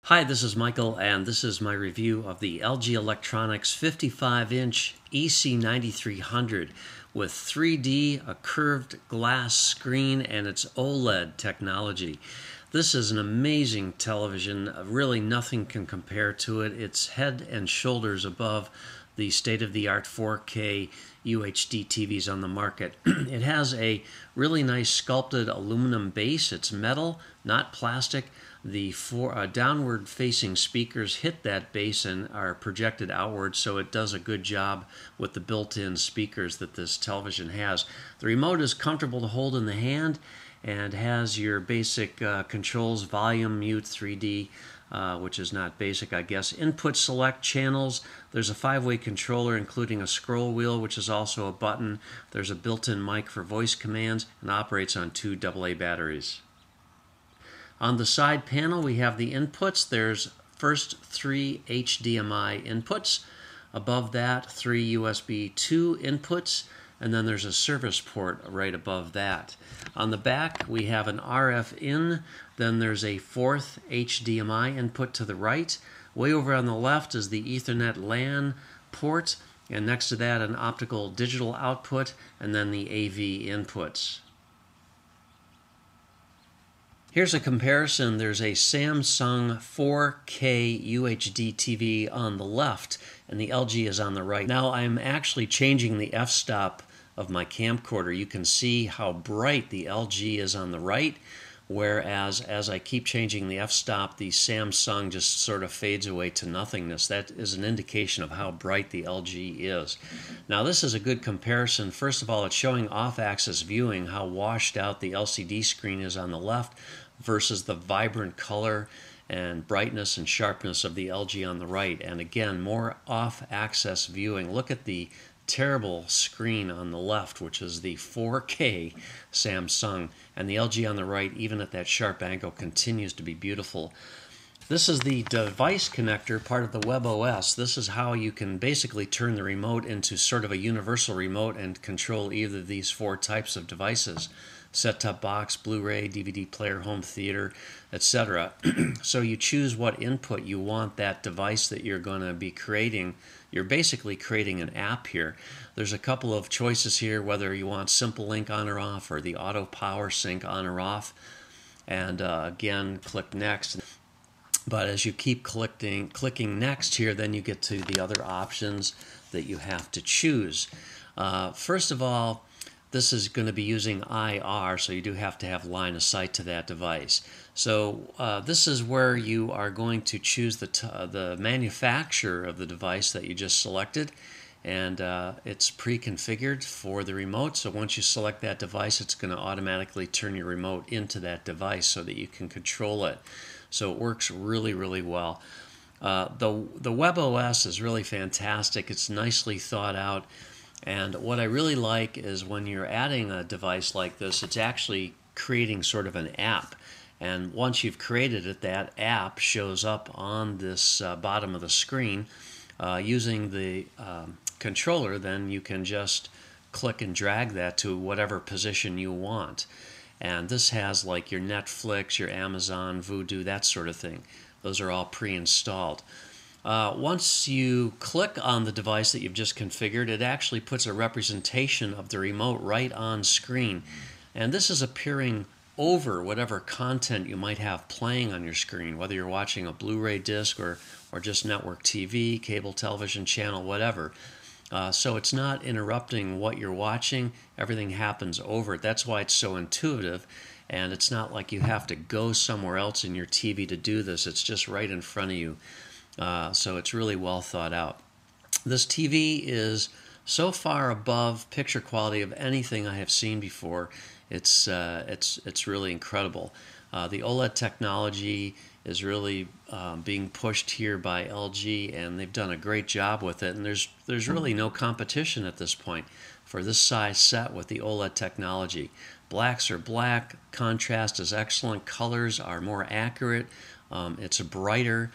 Hi, this is Michael, and this is my review of the LG Electronics 55-inch EC9300 with 3D, a curved glass screen, and its OLED technology. This is an amazing television. Really nothing can compare to it. It's head and shoulders above the state-of-the-art 4K UHD TVs on the market. It has a really nice sculpted aluminum base. It's metal, not plastic. The downward-facing speakers hit that base and are projected outward, so it does a good job with the built-in speakers that this television has. The remote is comfortable to hold in the hand and has your basic controls, volume, mute, 3D, which is not basic, I guess. Input select channels. There's a 5-way controller including a scroll wheel, which is also a button. There's a built-in mic for voice commands and operates on 2 AA batteries. On the side panel, we have the inputs. There's first 3 HDMI inputs. Above that, 3 USB 2 inputs. And then there's a service port right above that. On the back, we have an RF in. Then there's a 4th HDMI input to the right. Way over on the left is the Ethernet LAN port. And next to that, an optical digital output. And then the AV inputs. Here's a comparison. There's a Samsung 4K UHD TV on the left, and the LG is on the right. Now I'm actually changing the f-stop of my camcorder. You can see how bright the LG is on the right, whereas as I keep changing the f-stop, the Samsung just sort of fades away to nothingness. That is an indication of how bright the LG is. Now this is a good comparison. First of all, it's showing off-axis viewing, how washed out the LCD screen is on the left versus the vibrant color and brightness and sharpness of the LG on the right. And again, more off-axis viewing. Look at the terrible screen on the left, which is the 4K Samsung, and the LG on the right, even at that sharp angle, continues to be beautiful. This is the device connector, part of the WebOS. This is how you can basically turn the remote into sort of a universal remote and control either of these 4 types of devices: set-top box, Blu-ray, DVD player, home theater, etc. So you choose what input you want that device that you're going to be creating. You're basically creating an app here. There's a couple of choices here, whether you want Simple Link on or off, or the Auto Power Sync on or off. And again, click Next. But as you keep clicking Next here, then you get to the other options that you have to choose. First of all, this is going to be using IR, so you do have to have line of sight to that device. So this is where you are going to choose the manufacturer of the device that you just selected, and it's pre-configured for the remote. So once you select that device, it's going to automatically turn your remote into that device so that you can control it. So it works really, really well. The WebOS is really fantastic. It's nicely thought out. And what I really like is when you're adding a device like this, it's actually creating sort of an app. And once you've created it, that app shows up on this bottom of the screen. Using the controller, then you can just click and drag that to whatever position you want. And this has like your Netflix, your Amazon, Vudu, that sort of thing. Those are all pre-installed. Once you click on the device that you've just configured, it actually puts a representation of the remote right on screen. And this is appearing over whatever content you might have playing on your screen, whether you're watching a Blu-ray disc or just network TV, cable television channel, whatever. So it's not interrupting what you're watching. Everything happens over it. That's why it's so intuitive. And it's not like you have to go somewhere else in your TV to do this. It's just right in front of you. So it's really well thought out. This TV is so far above picture quality of anything I have seen before. It's really incredible. The OLED technology is really being pushed here by LG, and they've done a great job with it. And there's really no competition at this point for this size set with the OLED technology. Blacks are black, contrast is excellent, colors are more accurate, it's brighter.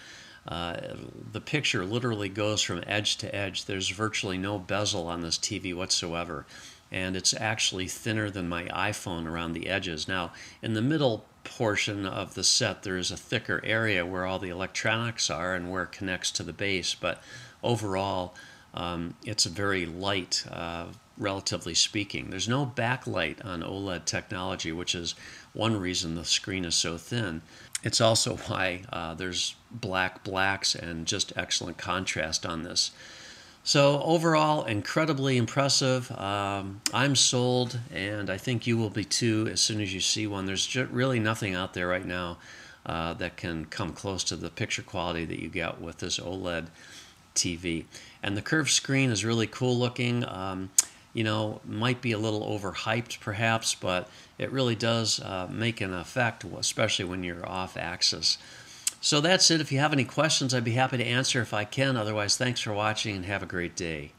The picture literally goes from edge to edge. There's virtually no bezel on this TV whatsoever. and it's actually thinner than my iPhone around the edges. Now, in the middle portion of the set, there is a thicker area where all the electronics are and where it connects to the base, but overall, it's very light, relatively speaking. There's no backlight on OLED technology, which is one reason the screen is so thin. It's also why there's blacks and just excellent contrast on this. So overall, incredibly impressive. I'm sold, and I think you will be too as soon as you see one. There's really nothing out there right now that can come close to the picture quality that you get with this OLED TV. And the curved screen is really cool looking. You know, might be a little overhyped perhaps, but it really does make an effect, especially when you're off axis. So that's it. If you have any questions, I'd be happy to answer if I can. Otherwise, thanks for watching and have a great day.